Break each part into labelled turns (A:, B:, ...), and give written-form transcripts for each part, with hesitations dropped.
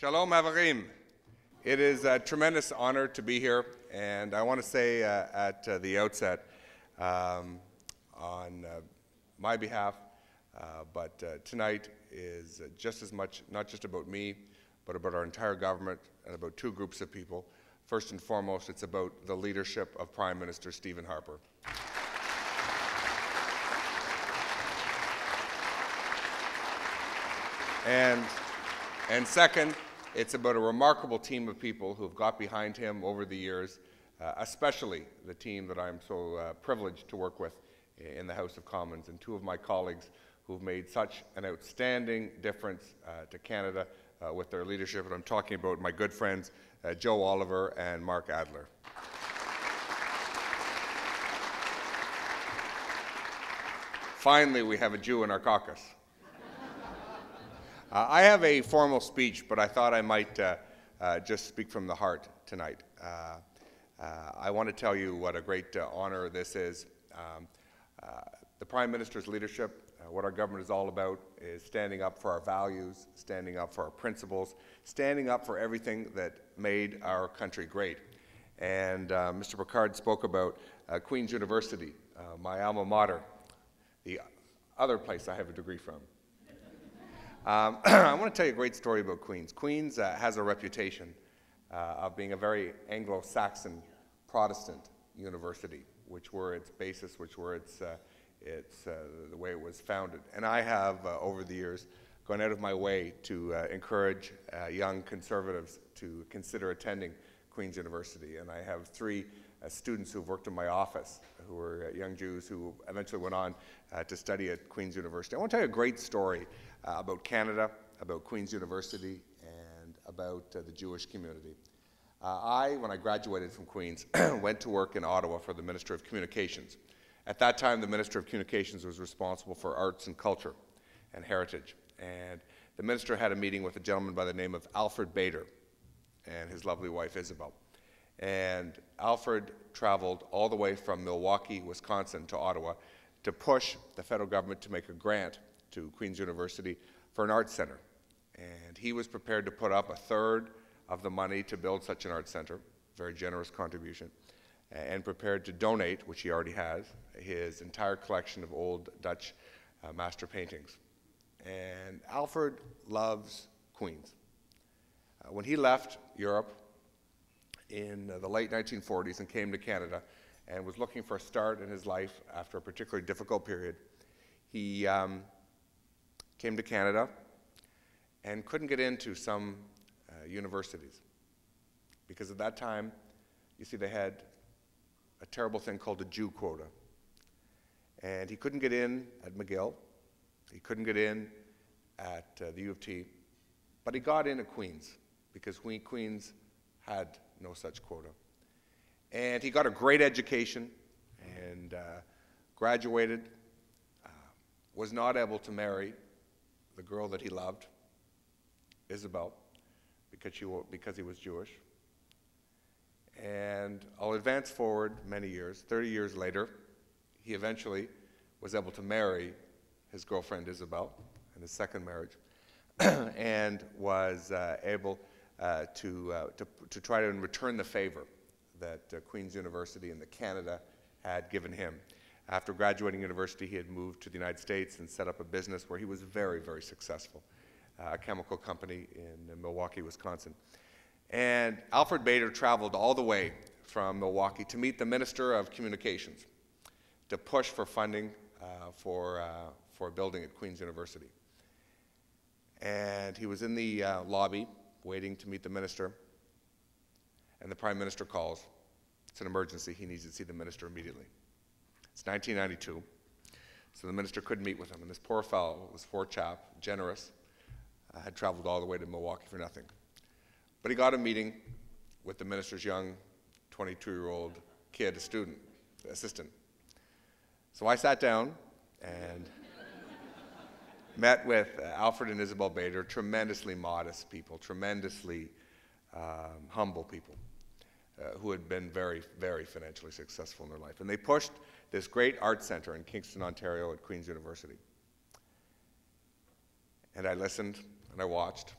A: Shalom Havarim. It is a tremendous honor to be here, and I want to say at the outset, on my behalf, but tonight is just as much not just about me, but about our entire government and about two groups of people. First and foremost, it's about the leadership of Prime Minister Stephen Harper. And second, it's about a remarkable team of people who have got behind him over the years, especially the team that I'm so privileged to work with in the House of Commons, and two of my colleagues who've made such an outstanding difference to Canada with their leadership. And I'm talking about my good friends Joe Oliver and Mark Adler. Finally, we have a Jew in our caucus. I have a formal speech, but I thought I might just speak from the heart tonight. I want to tell you what a great honor this is. The Prime Minister's leadership, what our government is all about, is standing up for our values, standing up for our principles, standing up for everything that made our country great. And Mr. Picard spoke about Queen's University, my alma mater, the other place I have a degree from. I want to tell you a great story about Queen's. Queen's has a reputation of being a very Anglo-Saxon Protestant university, which were its basis, which were the way it was founded. And I have, over the years, gone out of my way to encourage young conservatives to consider attending Queen's University. And I have three students who've worked in my office who were young Jews who eventually went on to study at Queen's University. I want to tell you a great story about Canada, about Queen's University, and about the Jewish community. When I graduated from Queen's, went to work in Ottawa for the Minister of Communications. At that time, the Minister of Communications was responsible for arts and culture and heritage. And the minister had a meeting with a gentleman by the name of Alfred Bader and his lovely wife, Isabel. And Alfred traveled all the way from Milwaukee, Wisconsin to Ottawa to push the federal government to make a grant to Queen's University for an arts center. And he was prepared to put up a third of the money to build such an arts center, very generous contribution, and prepared to donate, which he already has, his entire collection of old Dutch master paintings. And Alfred loves Queen's. When he left Europe in the late 1940s and came to Canada and was looking for a start in his life after a particularly difficult period, he came to Canada and couldn't get into some universities because at that time, you see, they had a terrible thing called a Jew quota. And he couldn't get in at McGill, he couldn't get in at the U of T, but he got in at Queen's because Queen's had no such quota. And he got a great education and graduated, was not able to marry the girl that he loved, Isabel, because he was Jewish. And I'll advance forward many years. 30 years later, he eventually was able to marry his girlfriend Isabel in his second marriage, and was able to try to return the favor that Queen's University and that Canada had given him. After graduating university, he had moved to the United States and set up a business where he was very, very successful, a chemical company in Milwaukee, Wisconsin. And Alfred Bader traveled all the way from Milwaukee to meet the Minister of Communications to push for funding for a building at Queen's University. And he was in the lobby waiting to meet the minister, and the Prime Minister calls. It's an emergency. He needs to see the minister immediately. It's 1992, so the minister couldn't meet with him, and this poor fellow, this poor chap, generous, had traveled all the way to Milwaukee for nothing. But he got a meeting with the minister's young 22-year-old kid, a student, assistant. So I sat down and met with Alfred and Isabel Bader, tremendously modest people, tremendously humble people, who had been very, very financially successful in their life. And they pushed this great art center in Kingston, Ontario at Queen's University. And I listened and I watched.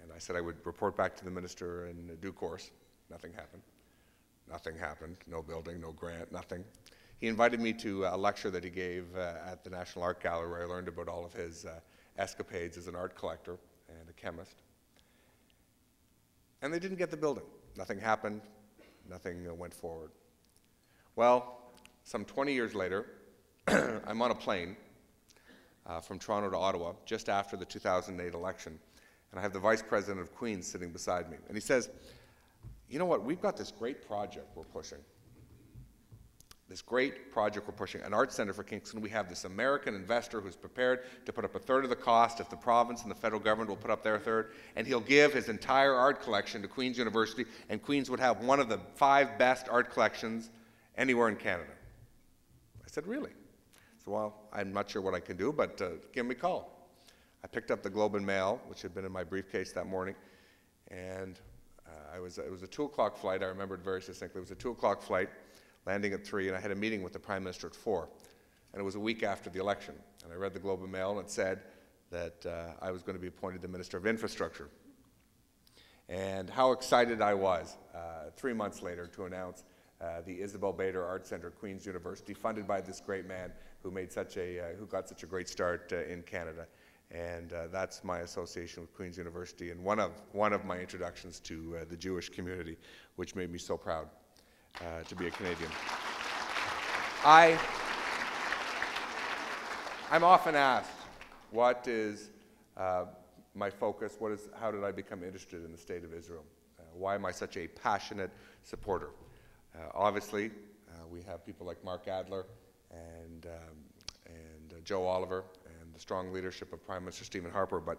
A: And I said I would report back to the minister in due course. Nothing happened. Nothing happened. No building, no grant, nothing. He invited me to a lecture that he gave at the National Art Gallery, where I learned about all of his escapades as an art collector and a chemist. And they didn't get the building. Nothing happened. Nothing went forward. Well, some 20 years later, I'm on a plane from Toronto to Ottawa just after the 2008 election, and I have the Vice President of Queen's sitting beside me. And he says, you know what, we've got this great project we're pushing. This great project we're pushing, an art center for Kingston. We have this American investor who's prepared to put up a third of the cost if the province and the federal government will put up their third, and he'll give his entire art collection to Queen's University, and Queen's would have one of the 5 best art collections anywhere in Canada. I said, really? So, well, I'm not sure what I can do, but give me a call. I picked up the Globe and Mail, which had been in my briefcase that morning, and it was a 2 o'clock flight. I remember it very succinctly. It was a 2 o'clock flight, landing at 3, and I had a meeting with the Prime Minister at 4. And it was a week after the election. And I read the Globe and Mail, and it said that I was going to be appointed the Minister of Infrastructure. And how excited I was 3 months later to announce the Isabel Bader Art Center at Queen's University, funded by this great man who got such a great start in Canada. And that's my association with Queen's University, and one of my introductions to the Jewish community, which made me so proud to be a Canadian. I'm often asked, what is my focus? How did I become interested in the state of Israel? Why am I such a passionate supporter? Obviously, we have people like Mark Adler and Joe Oliver and the strong leadership of Prime Minister Stephen Harper, but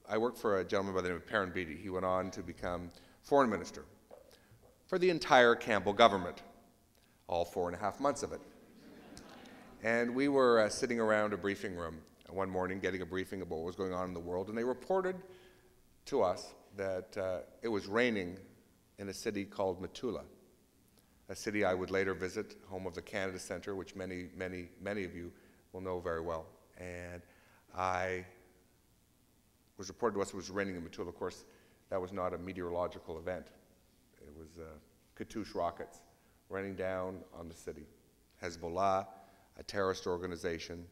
A: I worked for a gentleman by the name of Perrin Beatty. He went on to become Foreign Minister for the entire Campbell government, all 4.5 months of it. And we were sitting around a briefing room one morning getting a briefing about what was going on in the world, and they reported to us that it was raining in a city called Metula, a city I would later visit, home of the Canada Centre, which many of you will know very well. And it was reported to us it was raining in Metula. Of course, that was not a meteorological event. It was Katyusha rockets raining down on the city. Hezbollah, a terrorist organization,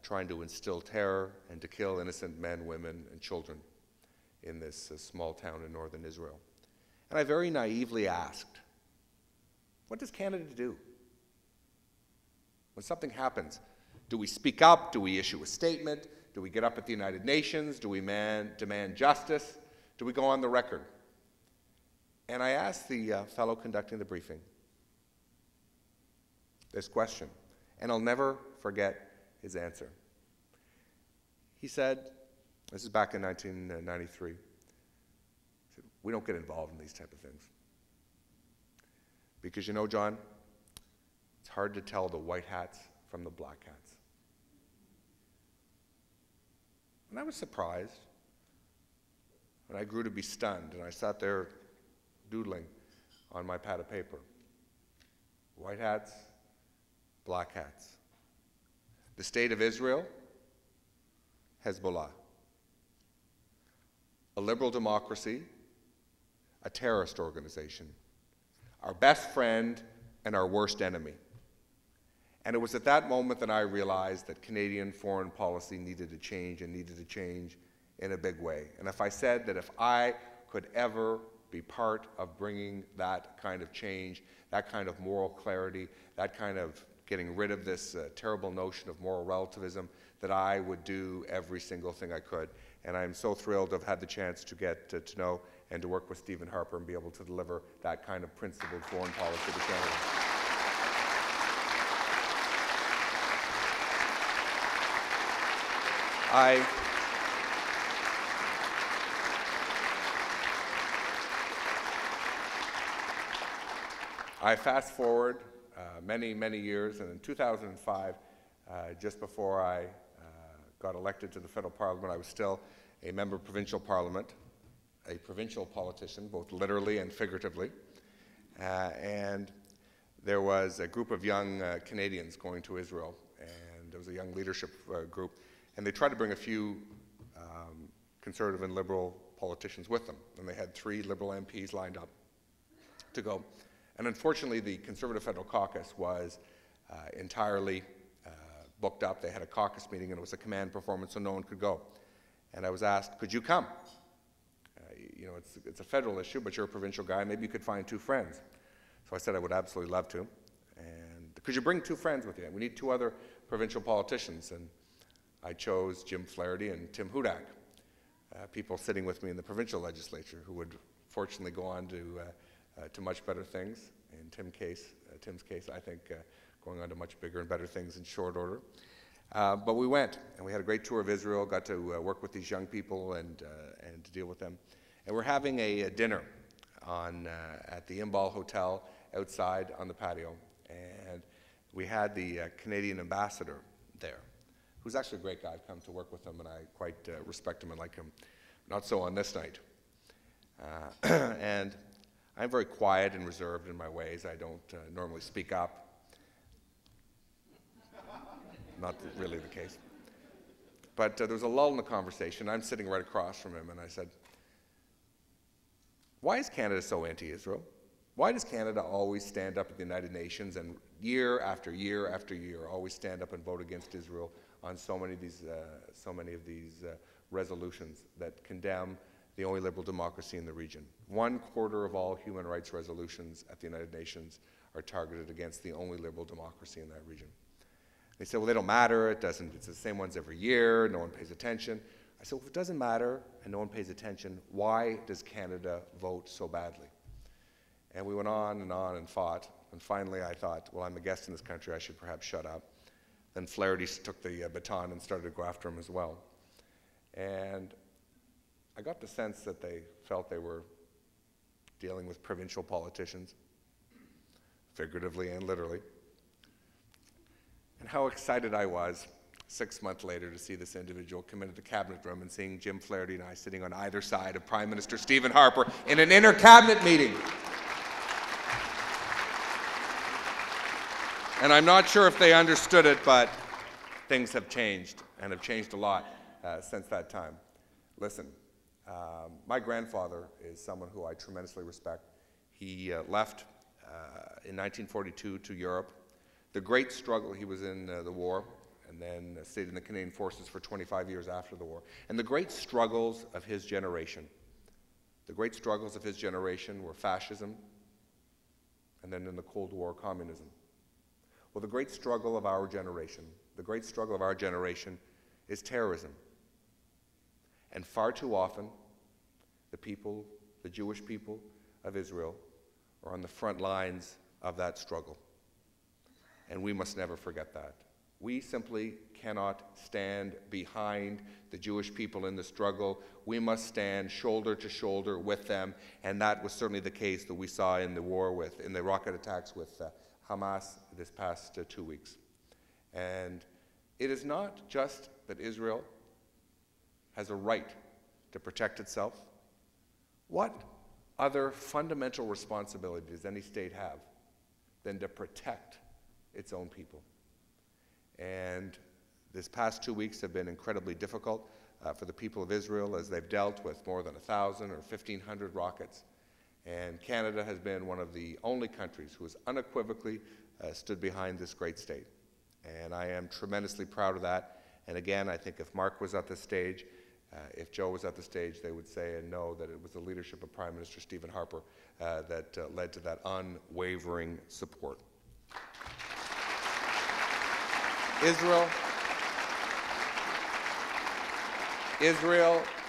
A: trying to instill terror and to kill innocent men, women, and children in this small town in northern Israel. And I very naively asked, what does Canada do? When something happens, do we speak up? Do we issue a statement? Do we get up at the United Nations? Do we demand justice? Do we go on the record? And I asked the fellow conducting the briefing this question, and I'll never forget his answer. He said, this is back in 1993, he said, we don't get involved in these type of things. Because you know, John, it's hard to tell the white hats from the black hats. And I was surprised, and I grew to be stunned, and I sat there doodling on my pad of paper. White hats, black hats. The state of Israel, Hezbollah. A liberal democracy, a terrorist organization. Our best friend and our worst enemy. And it was at that moment that I realized that Canadian foreign policy needed to change, and needed to change in a big way. And if I said that if I could ever be part of bringing that kind of change, that kind of moral clarity, that kind of getting rid of this terrible notion of moral relativism, that I would do every single thing I could. And I'm so thrilled to have had the chance to get to know and to work with Stephen Harper and be able to deliver that kind of principled foreign policy to Canada. I fast forward many years, and in 2005, just before I got elected to the federal parliament, I was still a member of provincial parliament, a provincial politician, both literally and figuratively. And there was a group of young Canadians going to Israel, and there was a young leadership group, and they tried to bring a few Conservative and Liberal politicians with them. And they had 3 Liberal MPs lined up to go. And unfortunately, the Conservative Federal Caucus was entirely booked up. They had a caucus meeting, and it was a command performance, so no one could go. And I was asked, could you come? You know, it's a federal issue, but you're a provincial guy. Maybe you could find 2 friends. So I said I would absolutely love to. And could you bring 2 friends with you? We need 2 other provincial politicians. And I chose Jim Flaherty and Tim Hudak, people sitting with me in the provincial legislature who would fortunately go on to much better things. In Tim's case, I think going on to much bigger and better things in short order. But we went, and we had a great tour of Israel, got to work with these young people and to deal with them. And we're having a dinner at the Imbal Hotel outside on the patio. And we had the Canadian ambassador there, who's actually a great guy. I've come to work with him, and I quite respect him and like him. Not so on this night. And I'm very quiet and reserved in my ways. I don't normally speak up. Not really the case. But there was a lull in the conversation. I'm sitting right across from him, and I said, why is Canada so anti-Israel? Why does Canada always stand up at the United Nations and year after year after year always stand up and vote against Israel on so many of these resolutions that condemn the only liberal democracy in the region? 1/4 of all human rights resolutions at the United Nations are targeted against the only liberal democracy in that region. They said, well, they don't matter. It's the same ones every year. No one pays attention. I said, well, if it doesn't matter and no one pays attention, why does Canada vote so badly? And we went on and fought. And finally, I thought, well, I'm a guest in this country. I should perhaps shut up. Then Flaherty took the baton and started to go after him as well. And I got the sense that they felt they were dealing with provincial politicians, figuratively and literally. And how excited I was 6 months later to see this individual come into the cabinet room and seeing Jim Flaherty and I sitting on either side of Prime Minister Stephen Harper in an inter-cabinet meeting. And I'm not sure if they understood it, but things have changed, and have changed a lot since that time. Listen, my grandfather is someone who I tremendously respect. He left in 1942 to Europe. The great struggle, he was in the war, and then stayed in the Canadian Forces for 25 years after the war. And the great struggles of his generation, were fascism, and then in the Cold War, communism. Well, the great struggle of our generation is terrorism. And far too often, the Jewish people of Israel are on the front lines of that struggle. And we must never forget that. We simply cannot stand behind the Jewish people in the struggle. We must stand shoulder to shoulder with them, and that was certainly the case that we saw in the rocket attacks with Hamas this past 2 weeks. And it is not just that Israel has a right to protect itself. What other fundamental responsibility does any state have than to protect its own people? And this past 2 weeks have been incredibly difficult for the people of Israel as they've dealt with more than 1,000 or 1,500 rockets. And Canada has been one of the only countries who has unequivocally stood behind this great state. And I am tremendously proud of that. And again, I think if Mark was at this stage, if Joe was at the stage, they would say and know that it was the leadership of Prime Minister Stephen Harper that led to that unwavering support. Israel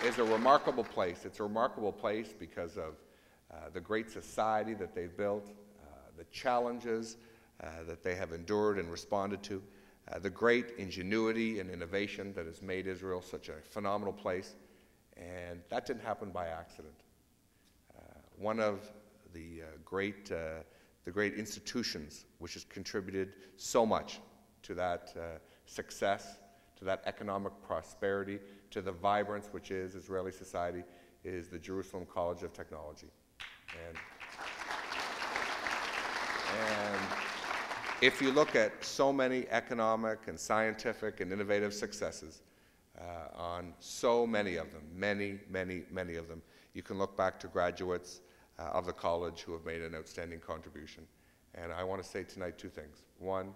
A: is a remarkable place. It's a remarkable place because of the great society that they've built, the challenges that they have endured and responded to, the great ingenuity and innovation that has made Israel such a phenomenal place. And that didn't happen by accident. One of the great institutions which has contributed so much to that success, to that economic prosperity, to the vibrance which is Israeli society, is the Jerusalem College of Technology. And if you look at so many economic and scientific and innovative successes, on so many of them, many of them. You can look back to graduates of the college who have made an outstanding contribution. And I want to say tonight two things. One,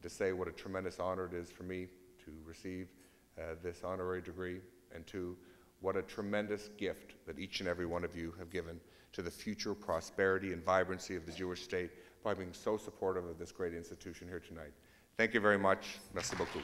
A: to say what a tremendous honor it is for me to receive this honorary degree, and two, what a tremendous gift that each and every one of you have given to the future prosperity and vibrancy of the Jewish state by being so supportive of this great institution here tonight. Thank you very much. Merci beaucoup.